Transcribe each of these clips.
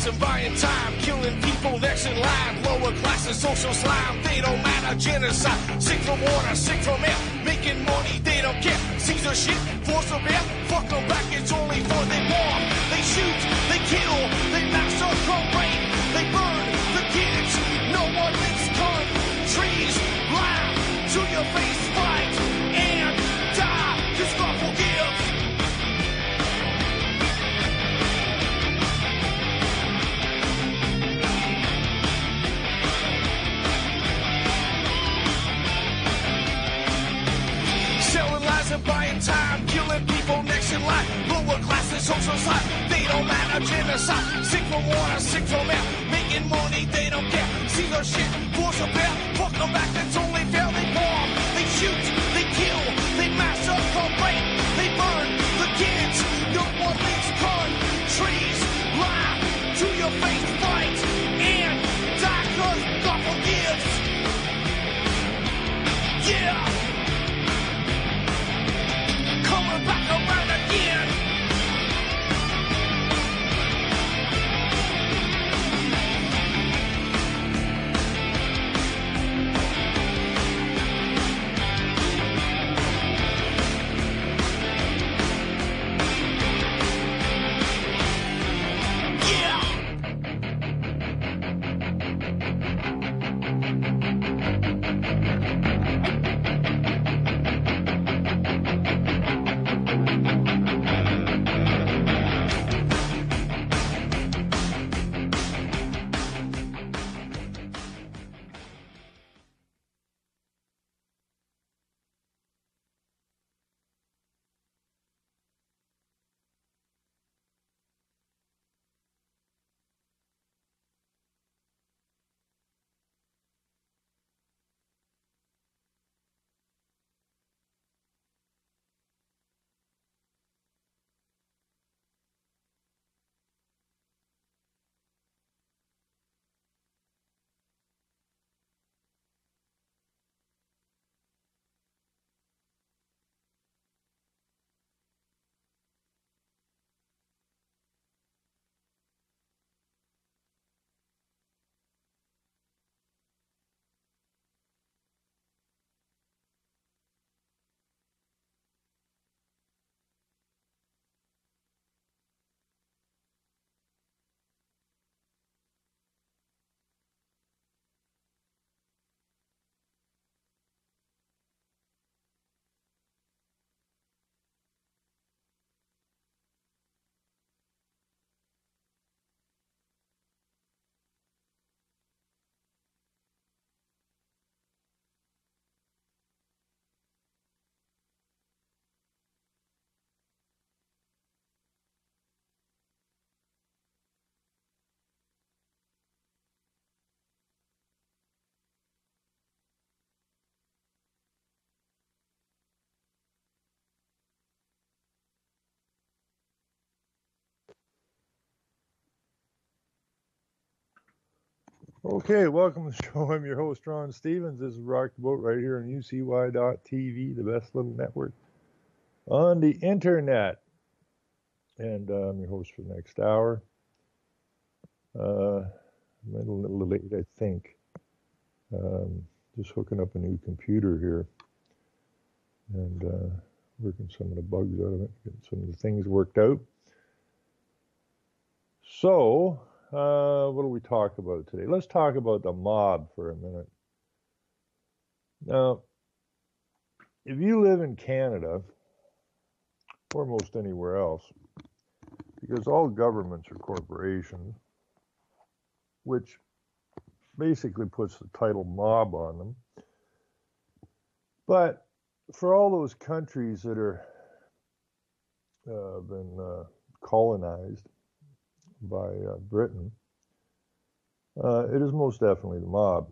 and buying time, killing people next in line. Lower classes, social slime, they don't matter. Genocide, sick from water, sick from air. Making money, they don't care. Caesar shit, force of air. Fuck them back, it's only for they bomb. They shoot, they kill, they massacre, rape. They burn the kids. No one makes countries lie to your face, fight and die. Cause God forgives. Selling lies and buying time, killing people next in line. Lower classes, social side, they don't matter. Genocide, sick from water, sick from air. Making money, they don't care. See their shit, force a bear. Fuck them back, that's only fair. They bomb, they shoot, they kill, they massacre, rape. They burn the kids. No one leaves countries. Lie to your face, fight and die. Cause God forgives. Yeah. Coming back around again. Okay, welcome to the show. I'm your host, Ron Stevens. This is Rock the Boat right here on UCY.TV, the best little network on the internet. And I'm your host for the next hour. I'm a little late, I think. Just hooking up a new computer here and working some of the bugs out of it, getting some of the things worked out. So, what do we talk about today? Let's talk about the mob for a minute. Now, if you live in Canada, or most anywhere else, because all governments are corporations, which basically puts the title mob on them. But for all those countries that are been colonized by Britain, it is most definitely the mob.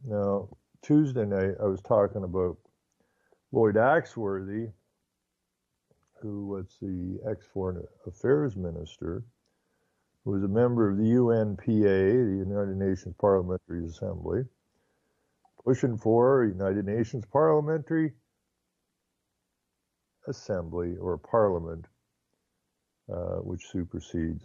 Now, Tuesday night, I was talking about Lloyd Axworthy, who was the ex-Foreign Affairs Minister, who was a member of the UNPA, the United Nations Parliamentary Assembly, pushing for a United Nations Parliamentary Assembly or Parliament, which supersedes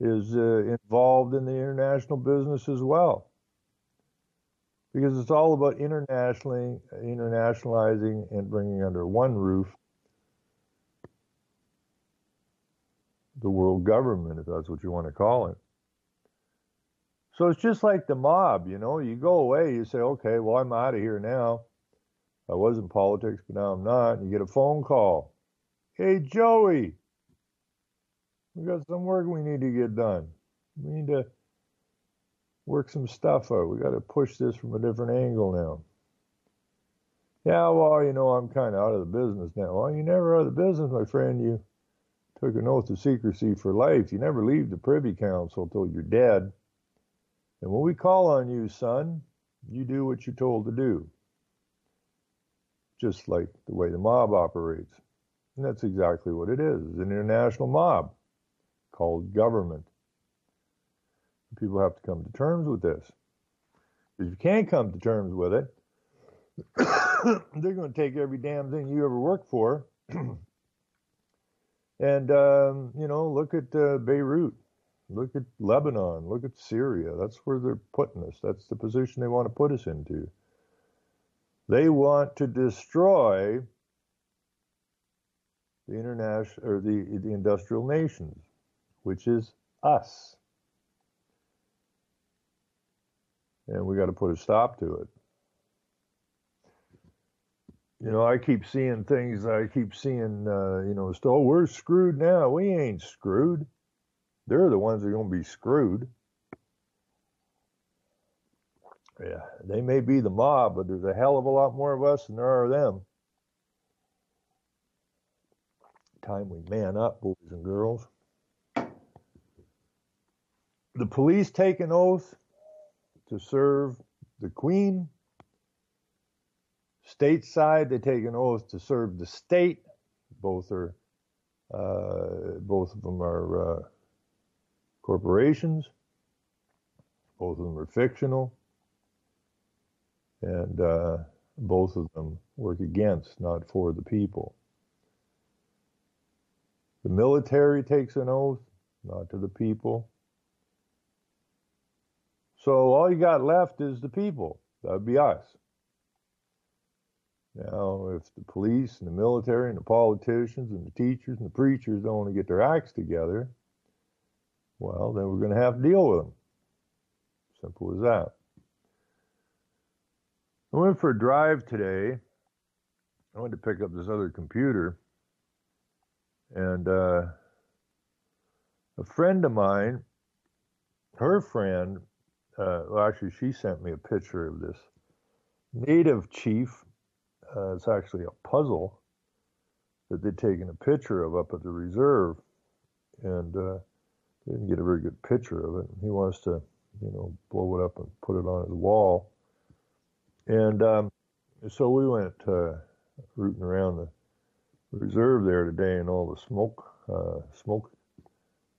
is involved in the international business as well, because it's all about internationalizing and bringing under one roof the world government, if that's what you want to call it. So it's just like the mob, you know, you go away, you say, okay, well, I'm out of here now. I was in politics, but now I'm not. And you get a phone call. Hey, Joey, we got some work we need to get done. We need to work some stuff out. We got to push this from a different angle now. Yeah, well, you know, I'm kind of out of the business now. Well, you're never out of the business, my friend. You took an oath of secrecy for life. You never leave the Privy Council till you're dead. And when we call on you, son, you do what you're told to do. Just like the way the mob operates. And that's exactly what it is. It's an international mob called government. People have to come to terms with this. If you can't come to terms with it, they're going to take every damn thing you ever worked for. And, you know, look at Beirut. Look at Lebanon. Look at Syria. That's where they're putting us. That's the position they want to put us into. They want to destroy the international or the industrial nations, which is us. And we got to put a stop to it. You know, I keep seeing things. I keep seeing, you know, oh, we're screwed now. We ain't screwed. They're the ones that are going to be screwed. Yeah, they may be the mob, but there's a hell of a lot more of us than there are of them. Time we man up, boys and girls. The police take an oath to serve the Queen. Stateside, they take an oath to serve the state. Both of them are corporations. Both of them are fictional. And both of them work against, not for the people. The military takes an oath, not to the people. So all you got left is the people. That would be us. Now, if the police and the military and the politicians and the teachers and the preachers don't want to get their acts together, well, then we're going to have to deal with them. Simple as that. I went for a drive today. I went to pick up this other computer. And a friend of mine, her friend, well, actually, she sent me a picture of this native chief. It's actually a puzzle that they'd taken a picture of up at the reserve, and they didn't get a very good picture of it. He wants to, you know, blow it up and put it on his wall. And so we went rooting around the reserve there today, and all the smoke,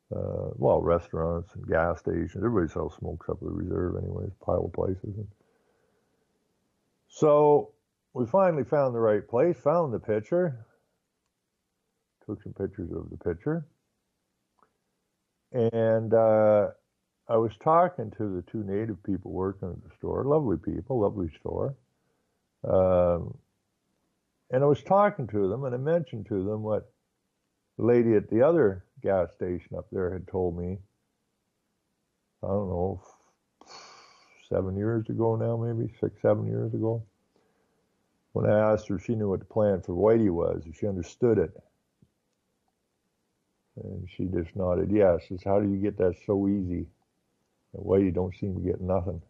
well, restaurants and gas stations. Everybody sells smokes up at the reserve anyways, pile of places. And so we finally found the right place, found the picture, took some pictures of the picture, and I was talking to the two native people working at the store, lovely people, lovely store, and I was talking to them, and I mentioned to them what the lady at the other gas station up there had told me, I don't know, 7 years ago now, maybe 6, 7 years ago. When I asked her if she knew what the plan for Whitey was, if she understood it. And she just nodded yes. Says, how do you get that so easy? And Whitey don't seem to get nothing.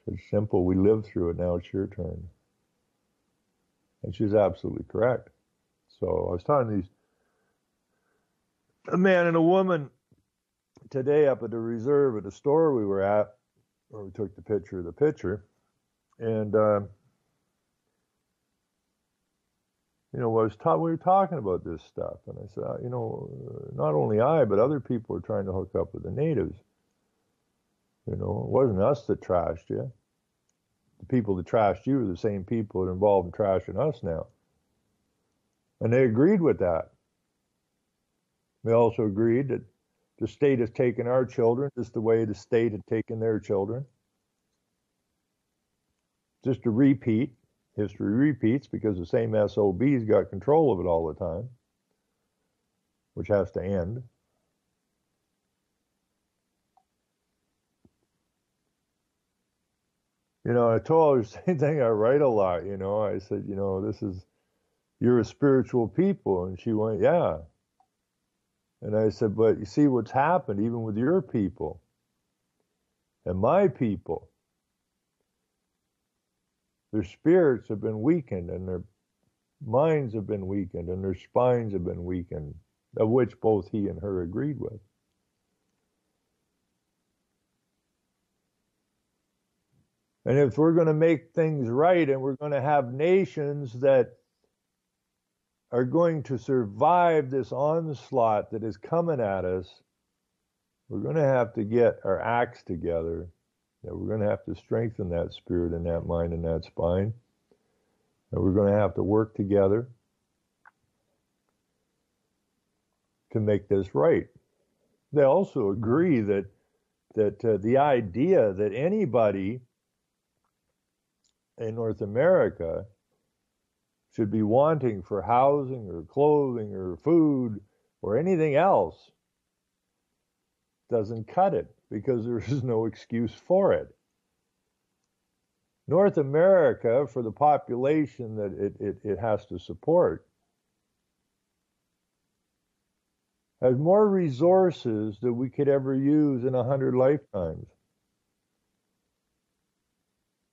It's simple. We lived through it. Now it's your turn. And she's absolutely correct. So I was talking to a man and a woman today up at the reserve at the store we were at, where we took the picture of the picture. And, you know, we were talking about this stuff. And I said, you know, not only I, but other people are trying to hook up with the natives. You know, it wasn't us that trashed you. The people that trashed you are the same people that are involved in trashing us now. And they agreed with that. They also agreed that The state has taken our children just the way the state had taken their children. Just a repeat. History repeats because the same SOBs got control of it all the time, which has to end. I told her the same thing. I write a lot, I said, you're a spiritual people. And she went, yeah. And I said, but you see what's happened even with your people and my people. Their spirits have been weakened and their minds have been weakened and their spines have been weakened, of which both he and her agreed with. And if we're going to make things right and we're going to have nations that are going to survive this onslaught that is coming at us, we're going to have to get our acts together. That we're going to have to strengthen that spirit and that mind and that spine. And we're going to have to work together to make this right. They also agree that the idea that anybody in North America should be wanting for housing or clothing or food or anything else doesn't cut it, because there is no excuse for it. North America, for the population that it has to support, has more resources than we could ever use in 100 lifetimes.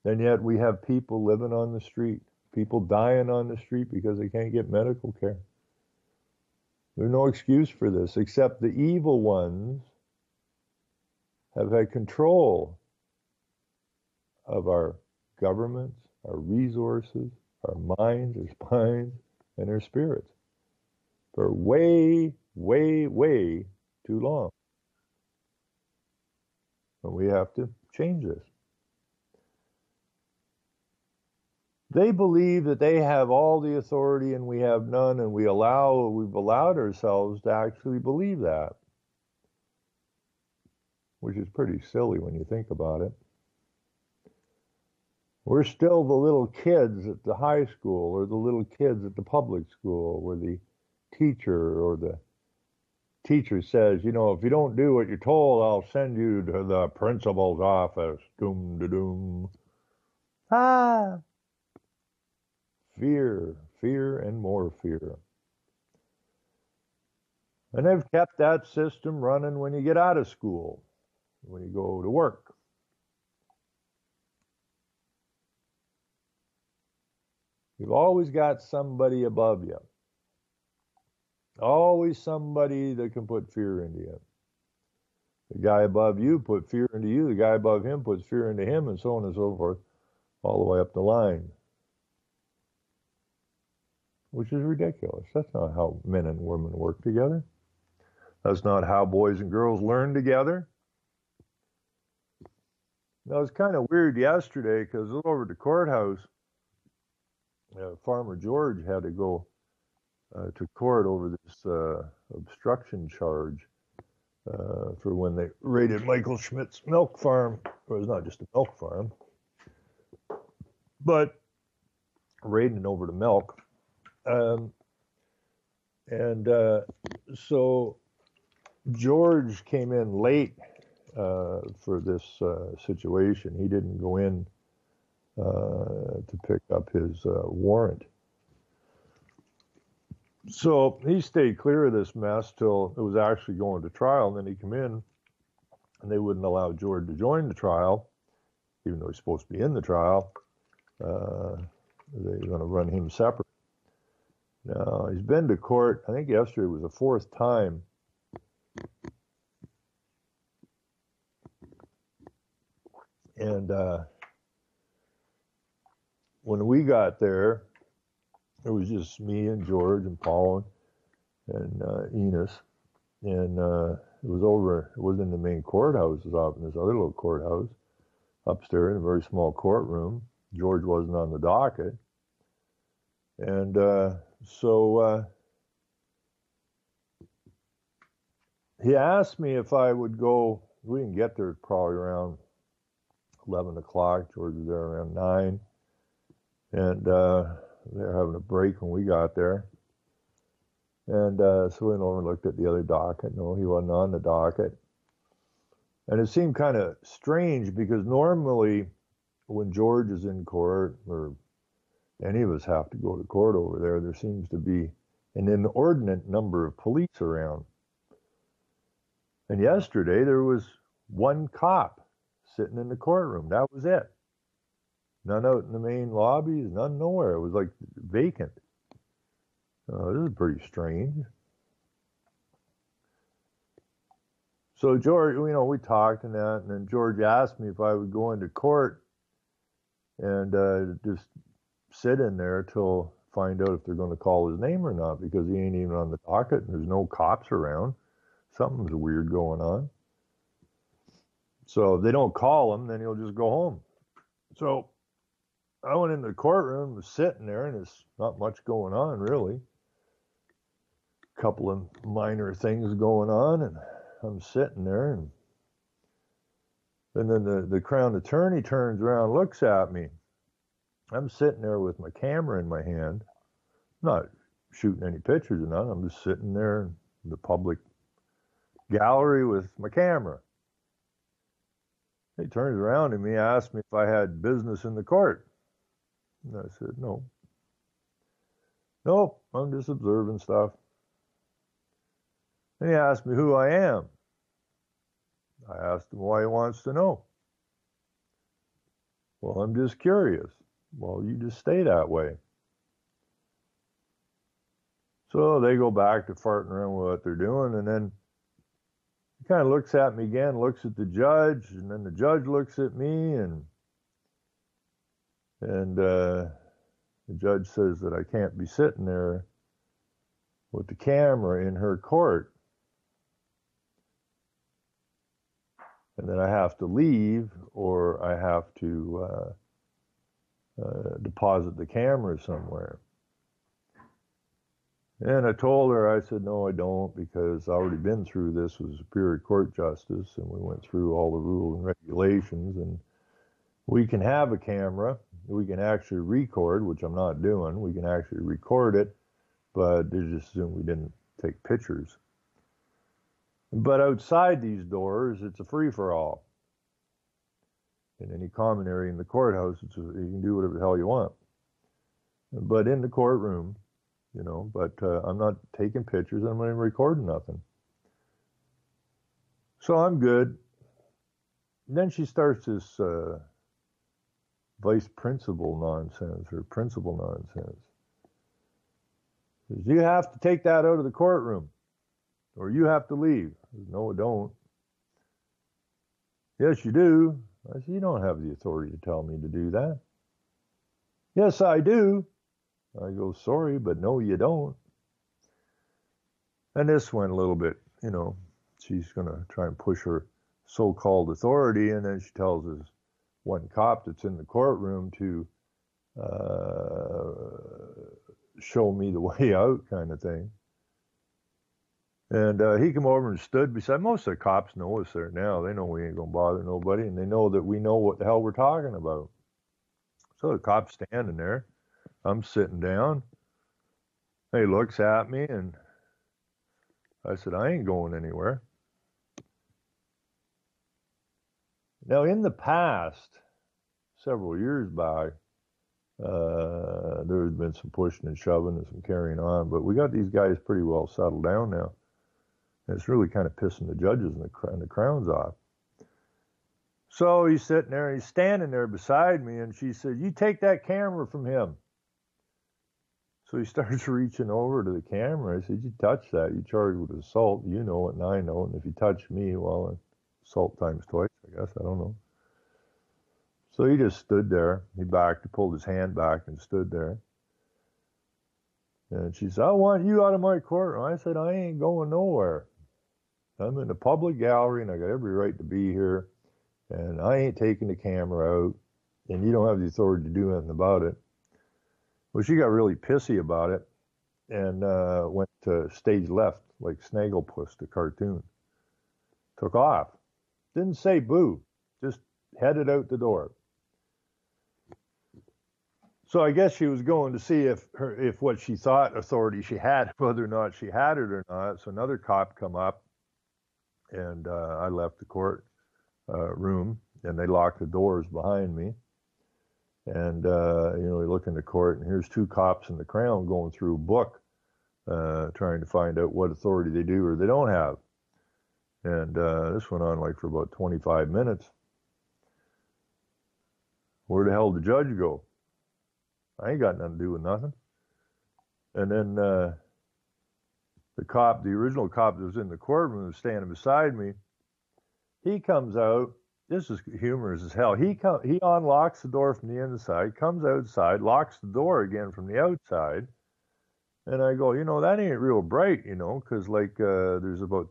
And yet we have people living on the street, people dying on the street because they can't get medical care. There's no excuse for this, except the evil ones have had control of our governments, our resources, our minds, our spines, and our spirits for way, way, way too long. And we have to change this. They believe that they have all the authority and we have none, and we've allowed ourselves to actually believe that, which is pretty silly when you think about it. We're still the little kids at the high school or the little kids at the public school where the teacher says, if you don't do what you're told, I'll send you to the principal's office. Doom da doom. Fear, and more fear. And they've kept that system running when you get out of school, when you go to work. You've always got somebody above you. Always somebody that can put fear into you. The guy above you put fear into you. The guy above him puts fear into him, and so on and so forth, all the way up the line. Which is ridiculous. That's not how men and women work together. That's not how boys and girls learn together. Now, it was kind of weird yesterday because over at the courthouse, Farmer George had to go to court over this obstruction charge for when they raided Michael Schmidt's milk farm. Well, it was not just a milk farm, but raiding over the milk. So George came in late for this situation. He didn't go in to pick up his warrant. So he stayed clear of this mess till it was actually going to trial, and then he came in, and they wouldn't allow George to join the trial, even though he's supposed to be in the trial. They were going to run him separate. Now, he's been to court, I think yesterday was the fourth time. And when we got there, it was just me and George and Paul and Enos. And it was in the main courthouse. It was off in this other little courthouse upstairs in a very small courtroom. George wasn't on the docket. And so he asked me if I would go. We didn't get there probably around 11 o'clock. George was there around 9. And they were having a break when we got there. And so we went over and looked at the other docket. No, he wasn't on the docket. And it seemed kind of strange because normally when George is in court, or any of us have to go to court over there, there seems to be an inordinate number of police around. And yesterday there was one cop sitting in the courtroom. That was it. None out in the main lobbies, none nowhere. It was like vacant. This is pretty strange. So George, we talked and that, and then George asked me if I would go into court and just sit in there till find out if they're going to call his name or not, because he ain't even on the docket and there's no cops around. Something's weird going on. So if they don't call him, then he'll just go home. So I went into the courtroom, was sitting there, and there's not much going on, really. A couple of minor things going on, and I'm sitting there, and then the Crown Attorney turns around, looks at me. I'm sitting there with my camera in my hand, not shooting any pictures or nothing. I'm just sitting there in the public gallery with my camera. He turns around to me, asked me if I had business in the court. And I said, no. Nope, I'm just observing stuff. And he asked me who I am. I asked him why he wants to know. Well, I'm just curious. Well, you just stay that way. So they go back to farting around with what they're doing, and then he kind of looks at me again, looks at the judge, and then the judge looks at me, and the judge says that I can't be sitting there with the camera in her court, and that I have to leave or I have to deposit the camera somewhere. And I told her, I said, no, I don't, because I've already been through this with Superior Court Justice, and we went through all the rules and regulations, and we can have a camera. We can actually record, which I'm not doing. We can actually record it, but they just assume we didn't take pictures. But outside these doors, it's a free-for-all. In any common area in the courthouse, you can do whatever the hell you want. But in the courtroom, but I'm not taking pictures. I'm not even recording nothing. So I'm good. And then she starts this vice principal nonsense or principal nonsense. Says, you have to take that out of the courtroom or you have to leave. Says, no, I don't. Yes, you do. I said, you don't have the authority to tell me to do that. Yes, I do. I go, sorry, but no, you don't. And this went a little bit, she's going to try and push her so-called authority, and then she tells us one cop that's in the courtroom to show me the way out kind of thing. And he came over and stood beside. Most of the cops know us there now. They know we ain't going to bother nobody, and they know that we know what the hell we're talking about. So the cop's standing there. I'm sitting down. He looks at me, and I said, I ain't going anywhere. Now, in the past, several years back, there's been some pushing and shoving and some carrying on, but we got these guys pretty well settled down now. And it's really kind of pissing the judges and the crowns off. So he's sitting there, and he's standing there beside me, and she said, you take that camera from him. So he starts reaching over to the camera. I said, you touch that, you charged with assault. You know it, and I know it. And if you touch me, well, assault times twice, I guess. I don't know. So he just stood there. He pulled his hand back and stood there. And she said, I want you out of my courtroom. I said, I ain't going nowhere. I'm in a public gallery, and I got every right to be here. And I ain't taking the camera out. And you don't have the authority to do anything about it. Well, she got really pissy about it and went to stage left, like Snagglepuss, the cartoon. took off. Didn't say boo, just headed out the door. So I guess she was going to see if what she thought authority she had, whether or not she had it or not. So another cop come up, and I left the court room, and they locked the doors behind me. And we look in the court, and here's two cops in the Crown going through a book, trying to find out what authority they do or they don't have. And this went on like for about 25 minutes. Where the hell did the judge go? I ain't got nothing to do with nothing. And then the original cop that was in the courtroom, was standing beside me. He comes out. This is humorous as hell. He unlocks the door from the inside, comes outside, locks the door again from the outside. And I go, that ain't real bright, because there's about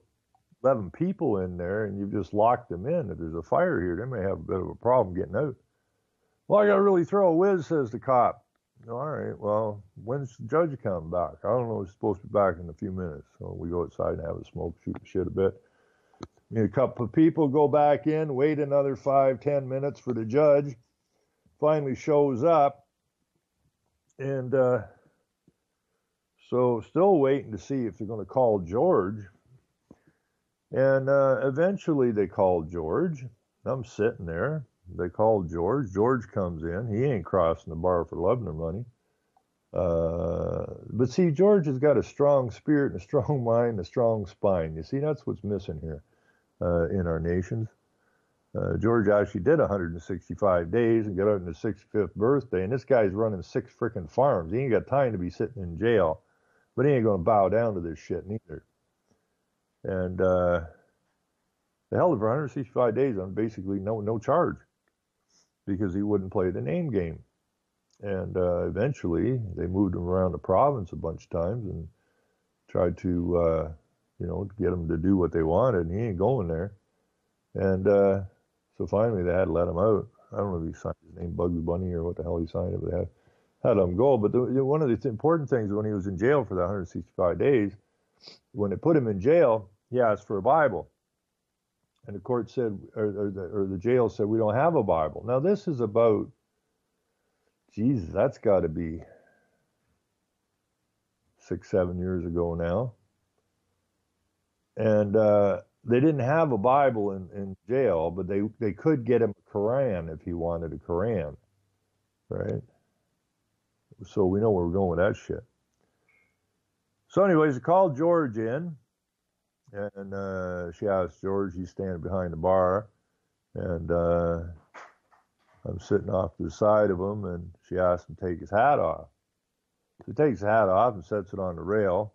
11 people in there, and you've just locked them in. If there's a fire here, they may have a bit of a problem getting out. Well, I got to really throw a whiz, says the cop. All right, well, when's the judge coming back? I don't know. He's supposed to be back in a few minutes. So we go outside and have a smoke, shoot the shit a bit. A couple of people go back in, wait another 5-10 minutes for the judge. Finally shows up. And so still waiting to see if they're going to call George. And eventually they called George. I'm sitting there. They called George. George comes in. He ain't crossing the bar for loving her money. But see, George has got a strong spirit and a strong mind and a strong spine. You see, that's what's missing here in our nations. George actually did 165 days and got out on his 65th birthday. And this guy's running 6 frickin' farms. He ain't got time to be sitting in jail. But he ain't going to bow down to this shit neither. And they held him for 165 days on basically no charge, because he wouldn't play the name game. And eventually they moved him around the province a bunch of times and tried to, get him to do what they wanted, and he ain't going there. And so finally they had to let him out. I don't know if he signed his name Bugs Bunny or what the hell he signed it, but they had him go. But one of the important things when he was in jail for the 165 days, when they put him in jail, he asked for a Bible. And the court said, or the jail said, we don't have a Bible. Now, this is about, Jesus, that's got to be 6-7 years ago now. And they didn't have a Bible in jail, but they could get him a Quran if he wanted a Quran, right? So we know where we're going with that shit. So anyways, they called George in. And she asked George, he's standing behind the bar, and I'm sitting off to the side of him, and she asked him to take his hat off. So he takes his hat off and sets it on the rail.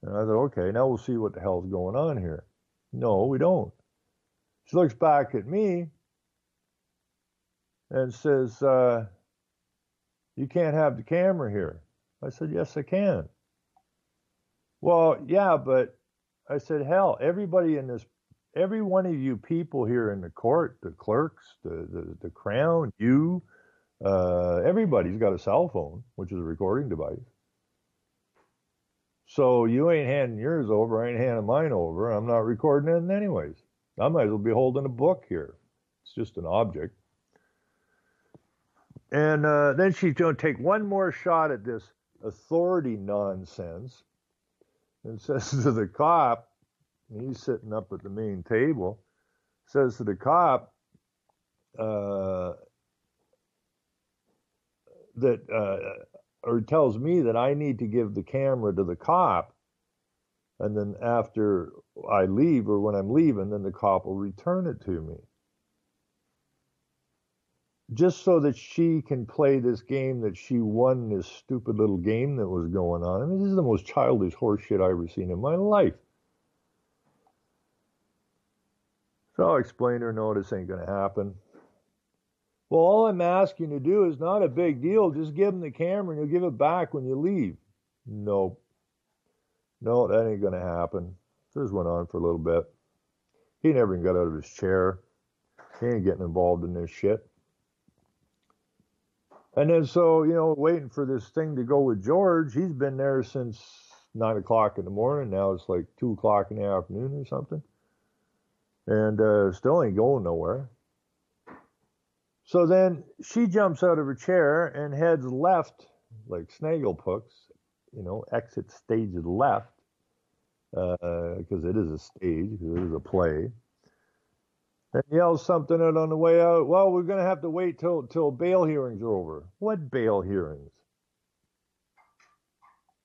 And I thought, okay, now we'll see what the hell's going on here. No, we don't. She looks back at me and says, you can't have the camera here. I said, yes, I can. Well, yeah, but I said, hell, every one of you people here in the court, the clerks, the Crown, you, everybody's got a cell phone, which is a recording device. So you ain't handing yours over, I ain't handing mine over. I'm not recording it anyways. I might as well be holding a book here. It's just an object. And then she's going to take one more shot at this authority nonsense. And says to the cop, and he's sitting up at the main table, says to the cop or tells me that I need to give the camera to the cop, and then after I leave or when I'm leaving, then the cop will return it to me. Just so that she can play this game that she won, this stupid little game that was going on. I mean, this is the most childish horse shit I've ever seen in my life. So I'll explain to her, no, this ain't going to happen. Well, all I'm asking you to do is not a big deal. Just give him the camera and you'll give it back when you leave. Nope. No, that ain't going to happen. So this went on for a little bit. He never even got out of his chair. He ain't getting involved in this shit. And then so, waiting for this thing to go with George. He's been there since 9 o'clock in the morning. Now it's like 2 o'clock in the afternoon or something. and still ain't going nowhere. So then she jumps out of her chair and heads left, like Snagglepuss, exit stage left, because it is a stage, because it is a play, and yells something out on the way out. Well, we're going to have to wait till bail hearings are over. What bail hearings?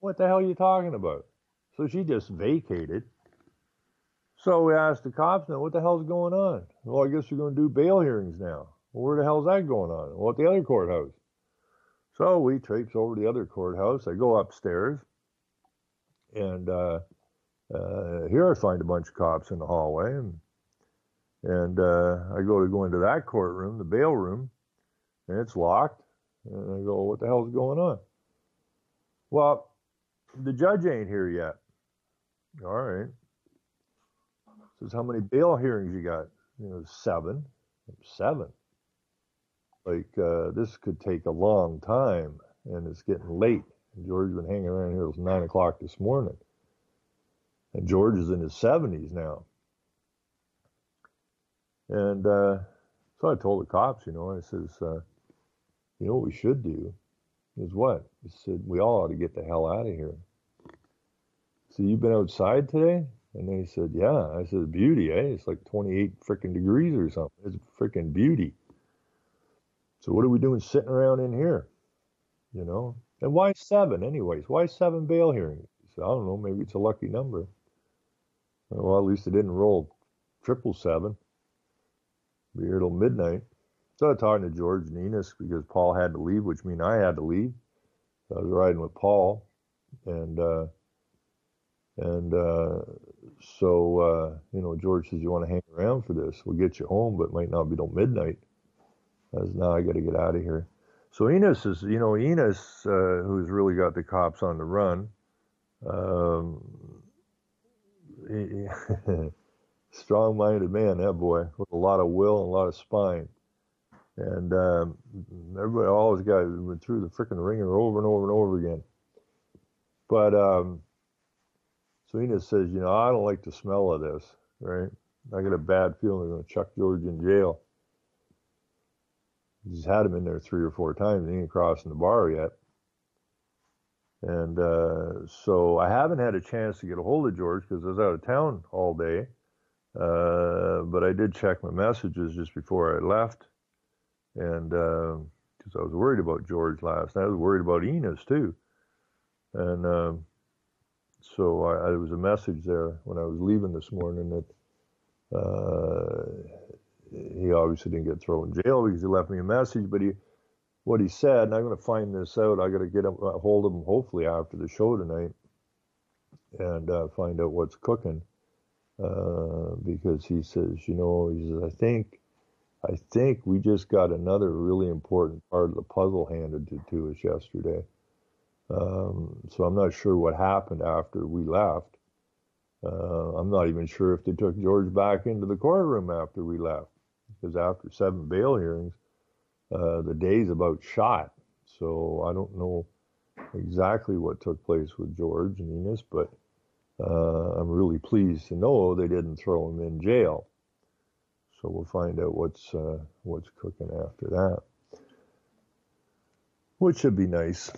What the hell are you talking about? So she just vacated. So we asked the cops, now, what the hell's going on? Well, I guess we're going to do bail hearings now. Well, where the hell's that going on? Well, at the other courthouse. So we traipse over to the other courthouse. I go upstairs, and here I find a bunch of cops in the hallway, and I go into that courtroom, the bail room, and it's locked. And I go, what the hell's going on? Well, the judge ain't here yet. All right. Says, how many bail hearings you got? 7. 7. Like, this could take a long time, and it's getting late. And George's been hanging around here till 9 o'clock this morning. And George is in his 70s now. And so I told the cops, I says, what we should do is what? I said, we all ought to get the hell out of here. So you've been outside today? And they said, yeah. I said, beauty, eh? It's like 28 freaking degrees or something. It's freaking beauty. So what are we doing sitting around in here? And why 7 anyways? Why 7 bail hearings? So I don't know, maybe it's a lucky number. Well, at least it didn't roll 777. Be here till midnight. So I was talking to George and Enos because Paul had to leave, which means I had to leave. So I was riding with Paul, and so George says, you want to hang around for this? We'll get you home, but it might not be till midnight. As now I got to get out of here. So Enos is, who's really got the cops on the run. Strong-minded man, that boy, with a lot of will and a lot of spine. And everybody always went through the freaking ringer over and over and over again. But so Enos says, I don't like the smell of this, right? I got a bad feeling they're going to chuck George in jail. He's had him in there 3 or 4 times. He ain't crossing the bar yet. And so I haven't had a chance to get a hold of George because I was out of town all day. But I did check my messages just before I left. And because I was worried about George last night. I was worried about Enos too. And so there was a message there when I was leaving this morning that he obviously didn't get thrown in jail because he left me a message, but what he said, and I'm going to find this out. I got to get a hold of him hopefully after the show tonight and find out what's cooking, because he says, he says, I think we just got another really important part of the puzzle handed to us yesterday. So I'm not sure what happened after we left. I'm not even sure if they took George back into the courtroom after we left, because after 7 bail hearings, the day's about shot. So I don't know exactly what took place with George and Enos, but I'm really pleased to know they didn't throw him in jail. So we'll find out what's cooking after that, which should be nice.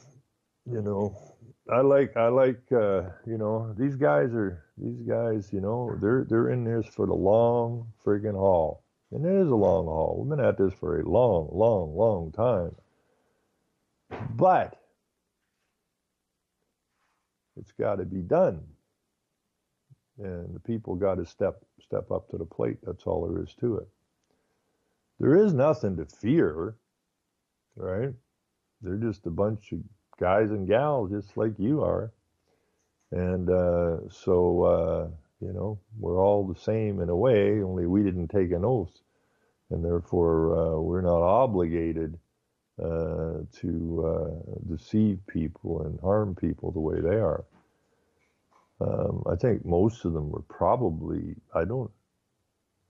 I like these guys, they're in this for the long friggin' haul. And it is a long haul. We've been at this for a long, long, long time. But it's got to be done. And the people got to step up to the plate. That's all there is to it. There is nothing to fear, right? They're just a bunch of guys and gals just like you are. And so we're all the same in a way, only we didn't take an oath. And therefore, we're not obligated to deceive people and harm people the way they are. I think most of them were probably, I don't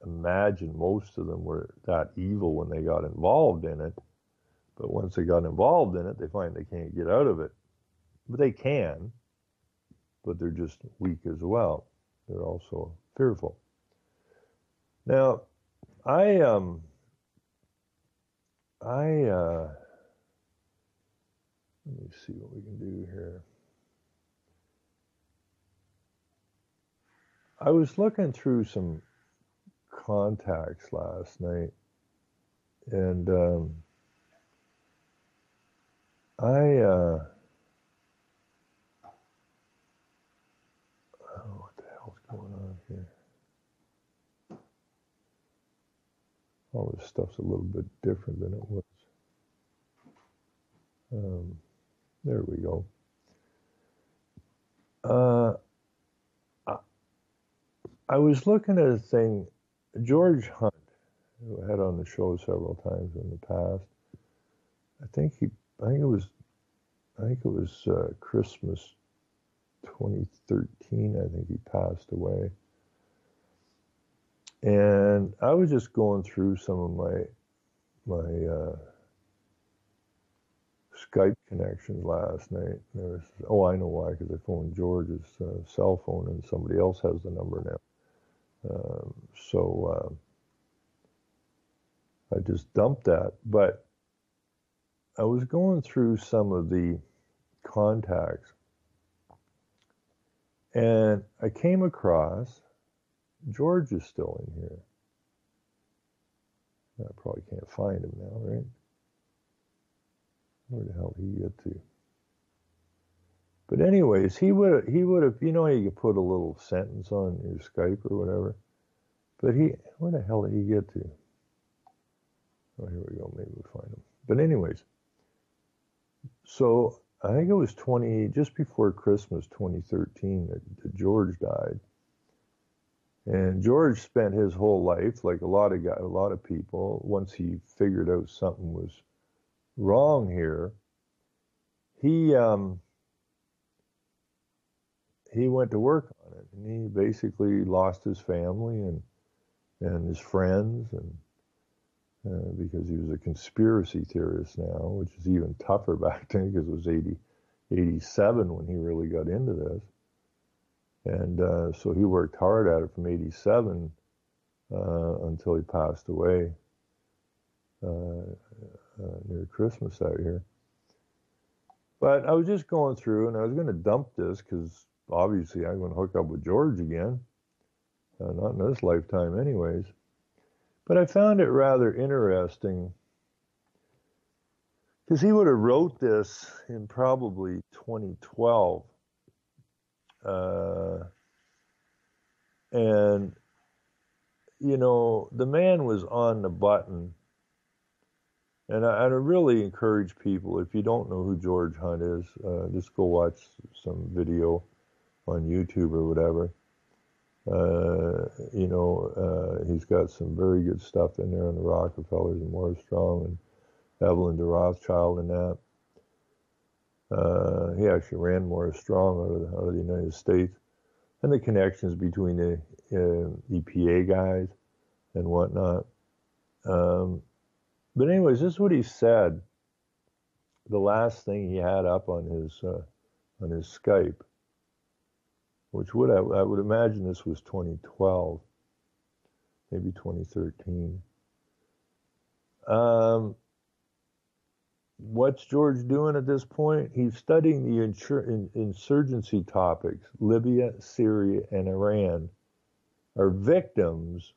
imagine most of them were that evil when they got involved in it. But once they got involved in it, they find they can't get out of it. But they can, but they're just weak as well. They're also fearful. Now, I let me see what we can do here. I was looking through some contacts last night, and I oh, what the hell's going on here? All this stuff's a little bit different than it was. There we go. I was looking at a thing, George Hunt, who I had on the show several times in the past. I think it was Christmas 2013. I think he passed away. And I was just going through some of my Skype connections last night. I know why, because I phoned George's cell phone, and somebody else has the number now. So I just dumped that. But I was going through some of the contacts, and I came across George is still in here. I probably can't find him now, right? Where the hell did he get to? But anyways, he would have, you know, you could put a little sentence on your Skype or whatever. But where the hell did he get to? Oh, here we go. Maybe we'll find him. But anyways, so I think it was just before Christmas 2013 that George died. And George spent his whole life, like a lot of people, once he figured out something was wrong here, he went to work on it, and he basically lost his family and his friends, and because he was a conspiracy theorist now, which is even tougher back then because it was 87 when he really got into this. And so he worked hard at it from 87 until he passed away near Christmas that year. But I was just going through, and I was going to dump this because obviously I'm going to hook up with George again. Not in this lifetime anyways. But I found it rather interesting because he would have wrote this in probably 2012. And, you know, the man was on the button. And I really encourage people, if you don't know who George Hunt is, just go watch some video on YouTube or whatever. You know, he's got some very good stuff in there on the Rockefellers and Morris Strong and Evelyn de Rothschild and that. He actually ran Morris Strong out of the United States, and the connections between the EPA guys and whatnot. But anyways, this is what he said. The last thing he had up on his Skype, which I would imagine this was 2012, maybe 2013. What's George doing at this point? He's studying the insurgency topics. Libya, Syria, and Iran are victims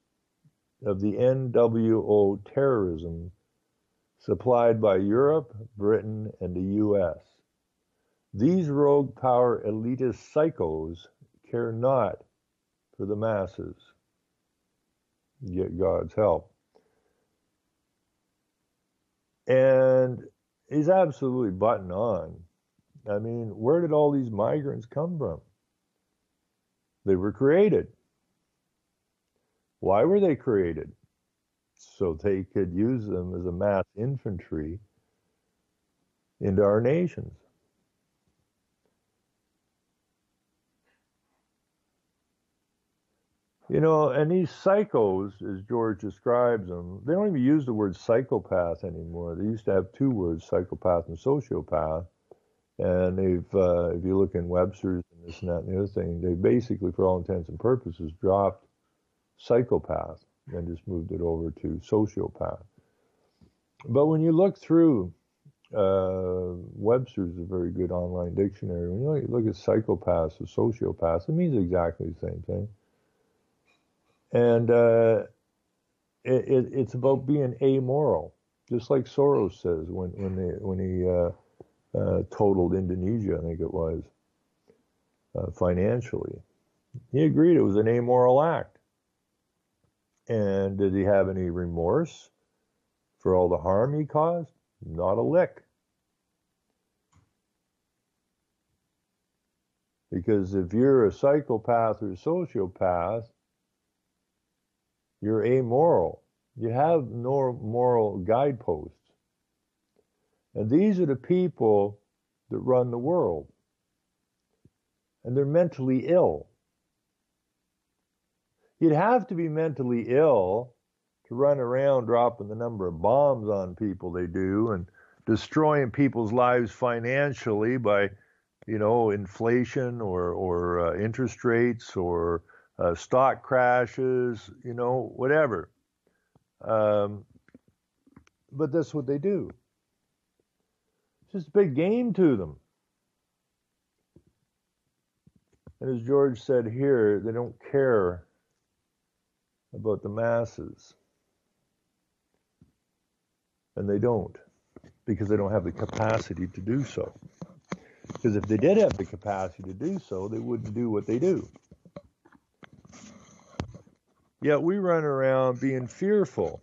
of the NWO terrorism supplied by Europe, Britain, and the U.S. These rogue power elitist psychos care not for the masses. Get God's help. And he's absolutely button on. I mean, where did all these migrants come from? They were created. Why were they created? So they could use them as a mass infantry into our nations. You know, and these psychos, as George describes them, they don't even use the word psychopath anymore. They used to have two words, psychopath and sociopath. And they've, if you look in Webster's and this and that and the other thing, they basically, for all intents and purposes, dropped psychopath. and just moved it over to sociopath. But when you look through, Webster's a very good online dictionary. When you look at psychopaths or sociopaths, it means exactly the same thing. And it's about being amoral, just like Soros says when he totaled Indonesia, I think it was, financially. He agreed it was an amoral act. And did he have any remorse for all the harm he caused? Not a lick. Because if you're a psychopath or a sociopath, you're amoral. You have no moral guideposts. And these are the people that run the world. And they're mentally ill. You'd have to be mentally ill to run around dropping the number of bombs on people they do and destroying people's lives financially by, inflation or interest rates or stock crashes, whatever. But that's what they do. It's just a big game to them. And as George said here, they don't care about the masses. And they don't, because they don't have the capacity to do so. Because if they did have the capacity to do so, they wouldn't do what they do. Yet we run around being fearful.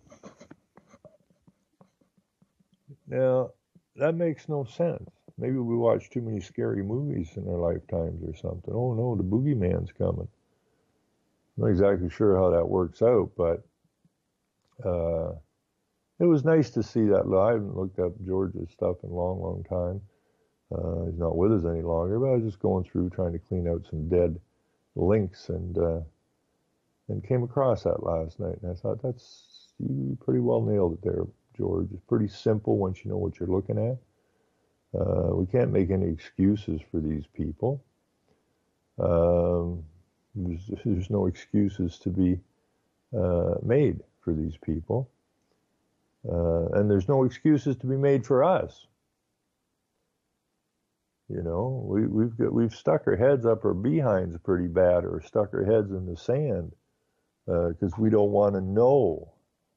Now, that makes no sense. Maybe we watch too many scary movies in our lifetimes or something. Oh no, the boogeyman's coming. I'm not exactly sure how that works out, but it was nice to see that. I haven't looked up George's stuff in a long, long time. He's not with us any longer, but I was just going through trying to clean out some dead links and came across that last night. And I thought, you pretty well nailed it there, George. It's pretty simple once you know what you're looking at. We can't make any excuses for these people. There's no excuses to be made for these people. And there's no excuses to be made for us. We've stuck our heads up our behinds pretty bad, or stuck our heads in the sand, because we don't want to know.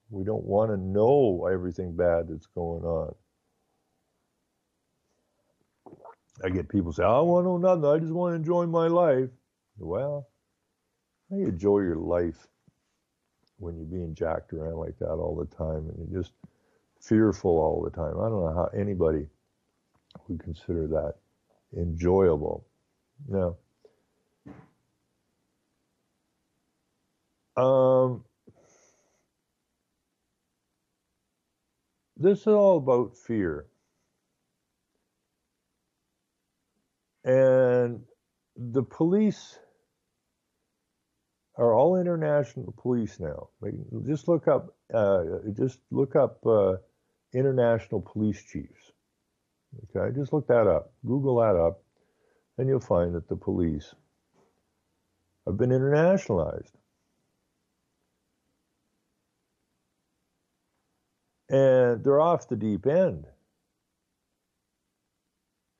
We don't want to know everything bad that's going on. I get people say, I want to know nothing. I just want to enjoy my life. Well, how do you enjoy your life when you're being jacked around like that all the time and you're just fearful all the time? I don't know how anybody would consider that enjoyable. Now, this is all about fear. And the police are all international police now. Just look up international police chiefs. Okay, just look that up. Google that up, and you'll find that the police have been internationalized. And they're off the deep end.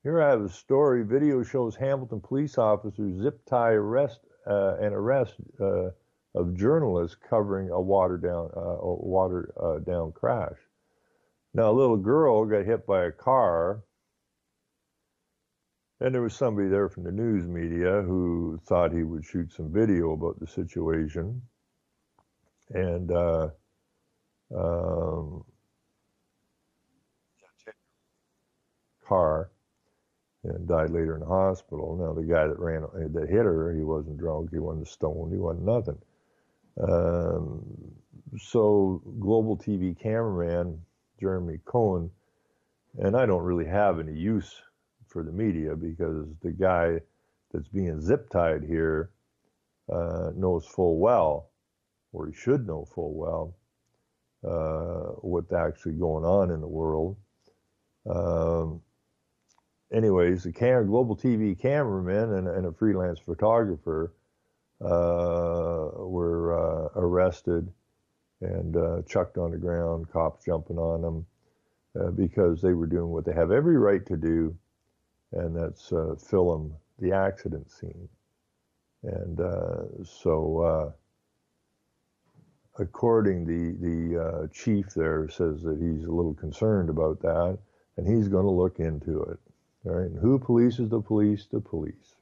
Here I have a story. Video shows Hamilton police officers zip tie arrest of journalists covering a watered down crash. Now, a little girl got hit by a car, and there was somebody there from the news media who thought he would shoot some video about the situation, and car, and died later in the hospital. Now, the guy that hit her, he wasn't drunk, he wasn't stoned, he wasn't nothing. So, global TV cameraman Jeremy Cohen, and I don't really have any use for the media because the guy that's being zip-tied here knows full well, or he should know full well, what's actually going on in the world. Anyways, the global TV cameraman and a freelance photographer were arrested and chucked on the ground, cops jumping on them because they were doing what they have every right to do, and that's film the accident scene. And so according, the chief there says that he's a little concerned about that, and he's going to look into it. All right, and who polices the police? The police.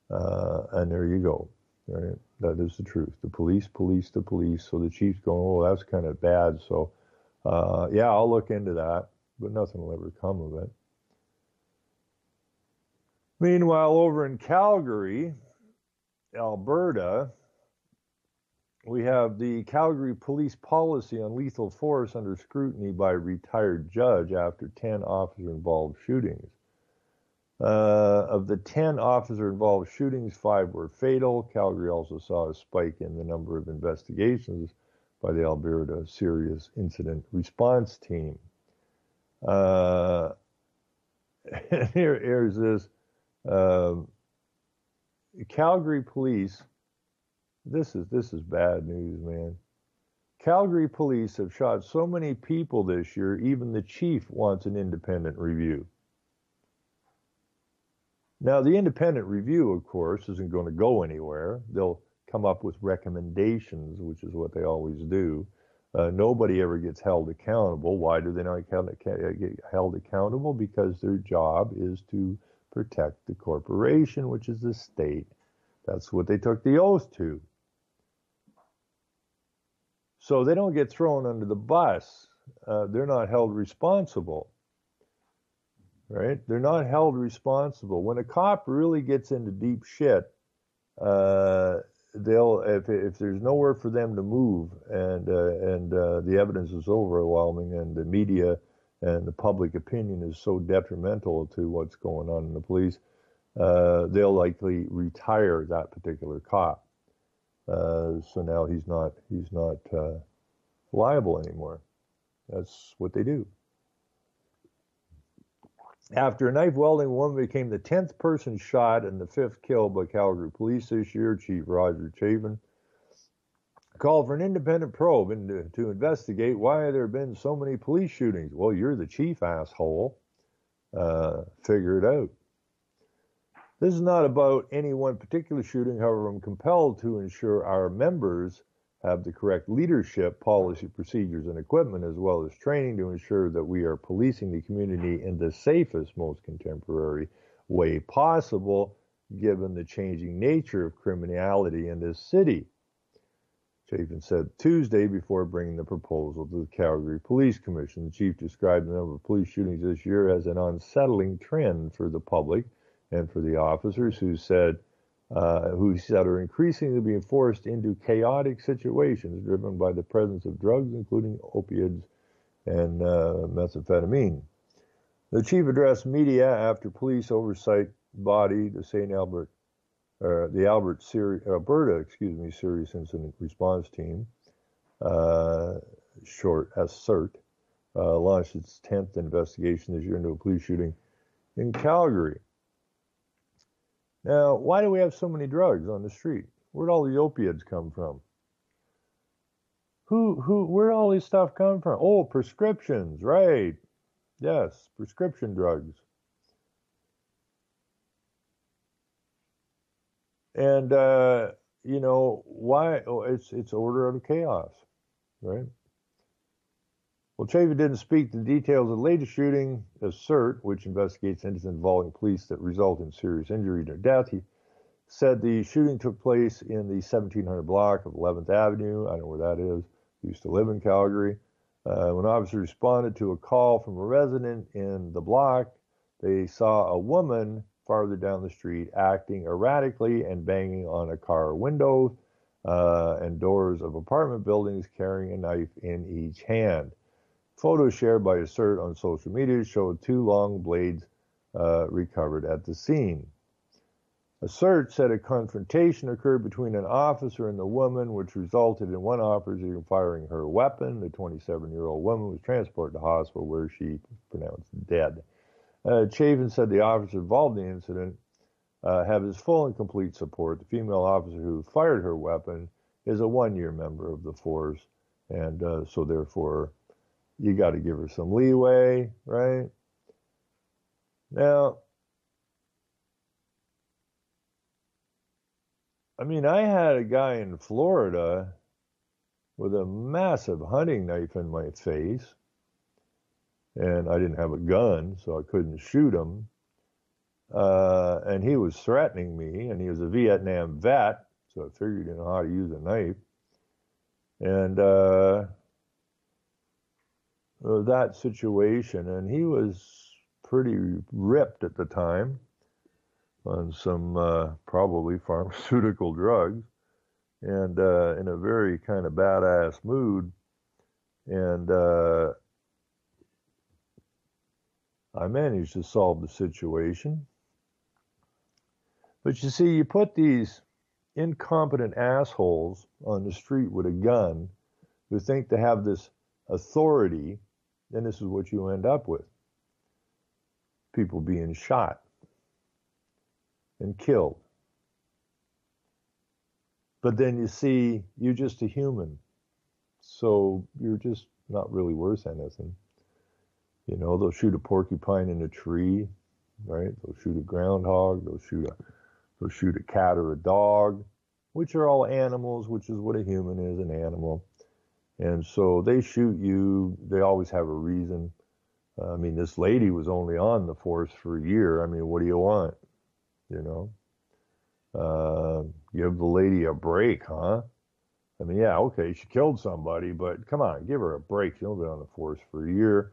And there you go. All right, that is the truth. The police police the police. So the chief's going, oh, that's kind of bad. So yeah, I'll look into that, but nothing will ever come of it. Meanwhile, over in Calgary, Alberta, we have the Calgary police policy on lethal force under scrutiny by a retired judge after 10 officer-involved shootings. Of the 10 officer-involved shootings, 5 were fatal. Calgary also saw a spike in the number of investigations by the Alberta Serious Incident Response Team. Here's this. Calgary police, this is bad news, man. Calgary police have shot so many people this year, even the chief wants an independent review. Now, the independent review, of course, isn't going to go anywhere. They'll come up with recommendations, which is what they always do. Nobody ever gets held accountable. Why do they not get held accountable? Because their job is to protect the corporation, which is the state. That's what they took the oath to. So they don't get thrown under the bus. They're not held responsible. Right? They're not held responsible. When a cop really gets into deep shit, they'll if there's nowhere for them to move, and the evidence is overwhelming, and the media and the public opinion is so detrimental to what's going on in the police, they'll likely retire that particular cop. So now he's not liable anymore. That's what they do. After a knife welding woman became the 10th person shot and the 5th killed by Calgary police this year, Chief Roger Chapin called for an independent probe to investigate why there have been so many police shootings. Well, you're the chief, asshole. Figure it out. This is not about any one particular shooting. However, I'm compelled to ensure our members have the correct leadership, policy, procedures, and equipment, as well as training to ensure that we are policing the community in the safest, most contemporary way possible, given the changing nature of criminality in this city. Chapin said Tuesday before bringing the proposal to the Calgary Police Commission. The chief described the number of police shootings this year as an unsettling trend for the public and for the officers who said are increasingly being forced into chaotic situations driven by the presence of drugs, including opiates and methamphetamine. The chief addressed media after police oversight body, the Alberta Serious Incident Response Team, short SCIRT, launched its 10th investigation this year into a police shooting in Calgary. Now, why do we have so many drugs on the street? Where'd all the opiates come from? Where'd all this stuff come from? Oh, prescriptions, right. Yes, prescription drugs. And, why? Oh, it's order out of chaos, right? Well, Chapin didn't speak to the details of the latest shooting, SCIRT, which investigates incidents involving police that result in serious injury or death. He said the shooting took place in the 1700 block of 11th Avenue. I know where that is. I used to live in Calgary. When officers responded to a call from a resident in the block, they saw a woman farther down the street acting erratically and banging on a car window and doors of apartment buildings, carrying a knife in each hand. Photos shared by SCIRT on social media showed 2 long blades recovered at the scene. SCIRT said a confrontation occurred between an officer and the woman, which resulted in one officer firing her weapon. The 27-year-old woman was transported to hospital where she was pronounced dead. Chapin said the officer involved in the incident have his full and complete support. The female officer who fired her weapon is a 1-year member of the force And so therefore, you got to give her some leeway, right? Now, I mean, I had a guy in Florida with a massive hunting knife in my face, and I didn't have a gun, so I couldn't shoot him. And he was threatening me, and he was a Vietnam vet, so I figured he didn't know how to use a knife. And that situation, and he was pretty ripped at the time on some probably pharmaceutical drugs, and in a very kind of badass mood. And I managed to solve the situation. But you see, you put these incompetent assholes on the street with a gun who think they have this authority, and this is what you end up with. People being shot and killed. But then you see, you're just a human. So you're just not really worth anything. You know, they'll shoot a porcupine in a tree, right? They'll shoot a groundhog, they'll shoot a cat or a dog, which are all animals, which is what a human is, an animal. And so they shoot you, they always have a reason. I mean, this lady was only on the force for a year. I mean, what do you want? You know? Give the lady a break, huh? I mean, yeah, okay, she killed somebody, but come on, give her a break. She's only been on the force for a year.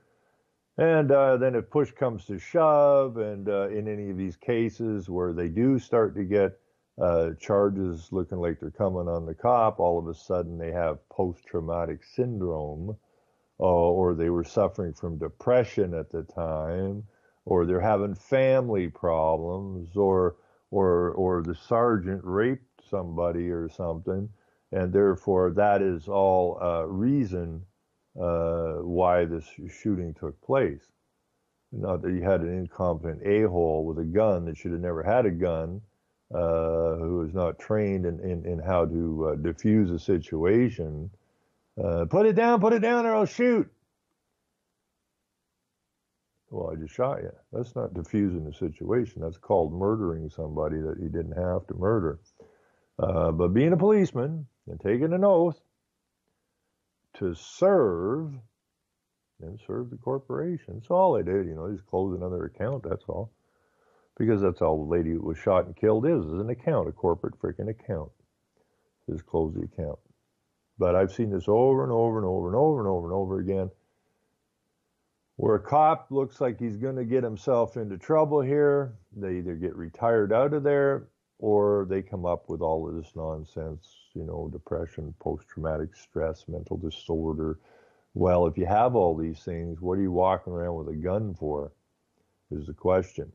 And then if push comes to shove, and in any of these cases where they do start to get charges looking like they're coming on the cop, all of a sudden they have post-traumatic syndrome, or they were suffering from depression at the time, or they're having family problems, or the sergeant raped somebody or something, and therefore that is all reason why this shooting took place. Not that you had an incompetent a-hole with a gun that should have never had a gun, who is not trained in how to defuse a situation. Put it down, or I'll shoot. Well, I just shot you. That's not defusing the situation. That's called murdering somebody that you didn't have to murder. But being a policeman and taking an oath to serve the corporation. That's all they did, you know, just close another account, that's all. Because that's all the lady who was shot and killed is an account, a corporate freaking account. Just close the account. But I've seen this over and over and over and over and over and over again, where a cop looks like he's going to get himself into trouble here. They either get retired out of there, or they come up with all of this nonsense, you know, depression, post-traumatic stress, mental disorder. Well, if you have all these things, what are you walking around with a gun for, is the question.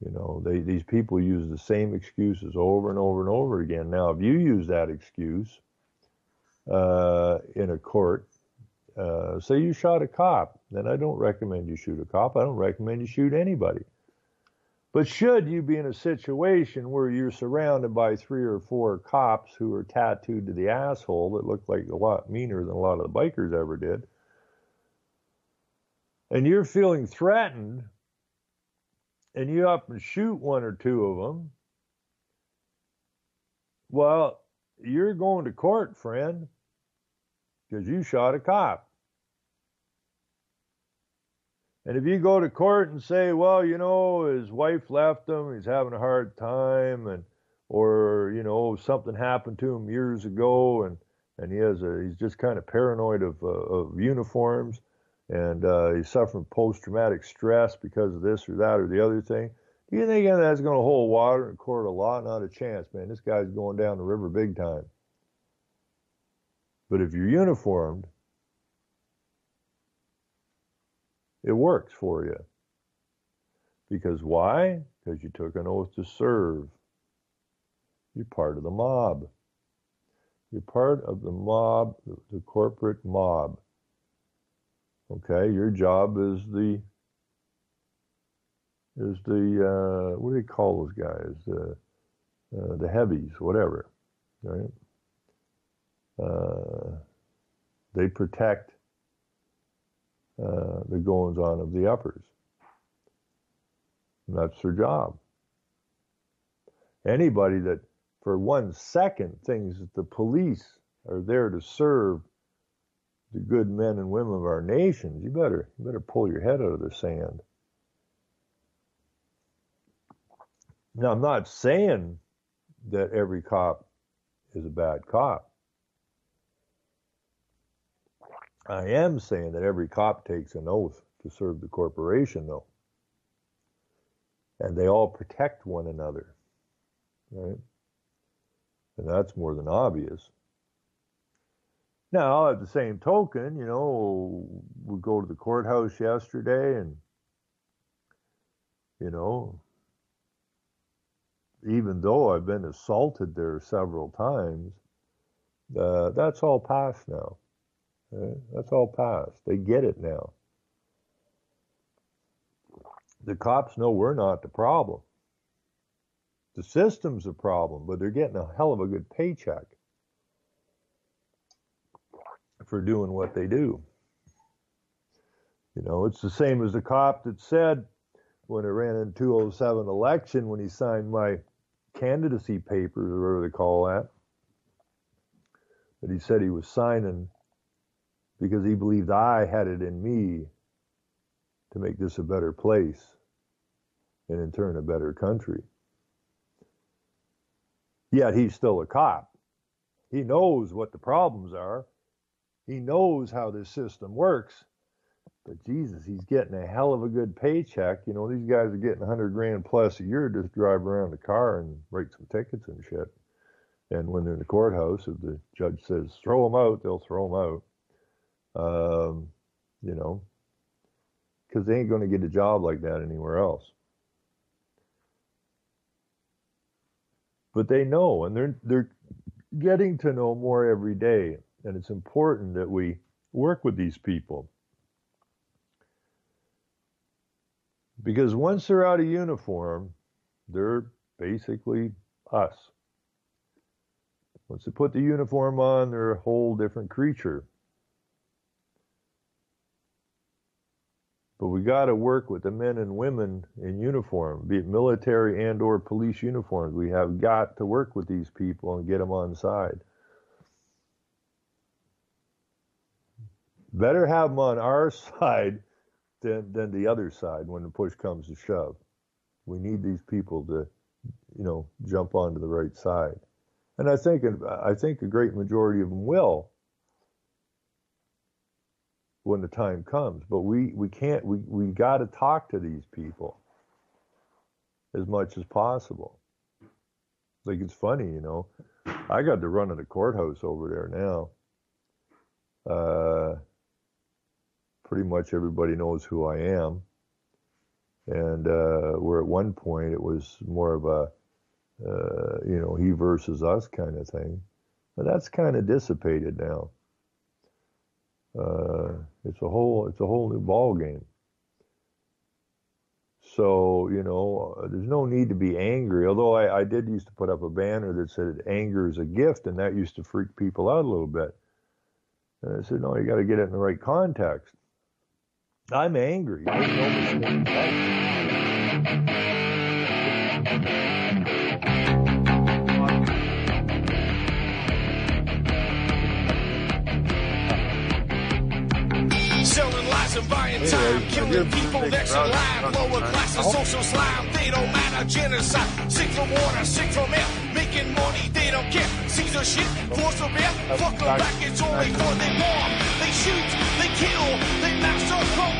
You know, these people use the same excuses over and over and over again. Now, if you use that excuse in a court, say you shot a cop, then I don't recommend you shoot a cop. I don't recommend you shoot anybody. But should you be in a situation where you're surrounded by 3 or 4 cops who are tattooed to the asshole that look like a lot meaner than a lot of the bikers ever did, and you're feeling threatened, and you up and shoot 1 or 2 of them, well, you're going to court, friend, because you shot a cop. And if you go to court and say, well, you know, his wife left him, he's having a hard time, or, you know, something happened to him years ago, and he's just kind of paranoid of uniforms, and he's suffering post-traumatic stress because of this or that or the other thing, do you think that's going to hold water in court of law? Not a chance, man. This guy's going down the river big time. But if you're uniformed, it works for you. Because why? Because you took an oath to serve. You're part of the mob. You're part of the mob, the corporate mob. Okay, your job is the what do they call those guys? The heavies, whatever, right? They protect the goings-on of the uppers. And that's their job. Anybody that for 1 second thinks that the police are there to serve the good men and women of our nations, you better pull your head out of the sand. Now, I'm not saying that every cop is a bad cop. I am saying that every cop takes an oath to serve the corporation, though. And they all protect one another, right? And that's more than obvious. Now, at the same token, you know, we go to the courthouse yesterday and, you know, even though I've been assaulted there several times, that's all past now. Right? That's all past. They get it now. The cops know we're not the problem. The system's a problem, but they're getting a hell of a good paycheck for doing what they do. You know, it's the same as the cop that said when I ran in 2007 election, when he signed my candidacy papers, or whatever they call that he said he was signing because he believed I had it in me to make this a better place and in turn a better country. Yet he's still a cop. He knows what the problems are. He knows how this system works. But Jesus, he's getting a hell of a good paycheck. You know, these guys are getting $100,000 plus a year to just drive around the car and write some tickets and shit. And when they're in the courthouse, if the judge says, throw them out, they'll throw them out. You know, because they ain't going to get a job like that anywhere else. But they know, and they're getting to know more every day. And it's important that we work with these people. Because once they're out of uniform, they're basically us. Once they put the uniform on, they're a whole different creature. But we got to work with the men and women in uniform, be it military and or police uniforms. We have got to work with these people and get them on side. Better have them on our side than the other side when the push comes to shove. We need these people to, you know, jump onto the right side. And I think a great majority of them will when the time comes. But we got to talk to these people as much as possible. Like, it's funny, you know, I got to run of the courthouse over there now. Pretty much everybody knows who I am. And where at one point it was more of a, you know, he versus us kind of thing. But that's kind of dissipated now. It's a whole new ball game. So, you know, there's no need to be angry. Although I did used to put up a banner that said anger is a gift, and that used to freak people out a little bit. And I said, no, you got to get it in the right context. I'm angry. There's no mistake. Selling lies and buying time, killing people next in line, lower class and social slime, they don't matter, genocide, sick from water, sick from air, making money, they don't care, Caesar shit, force of air, fuck them back, it's only for they bomb, they shoot, they kill, they massacre.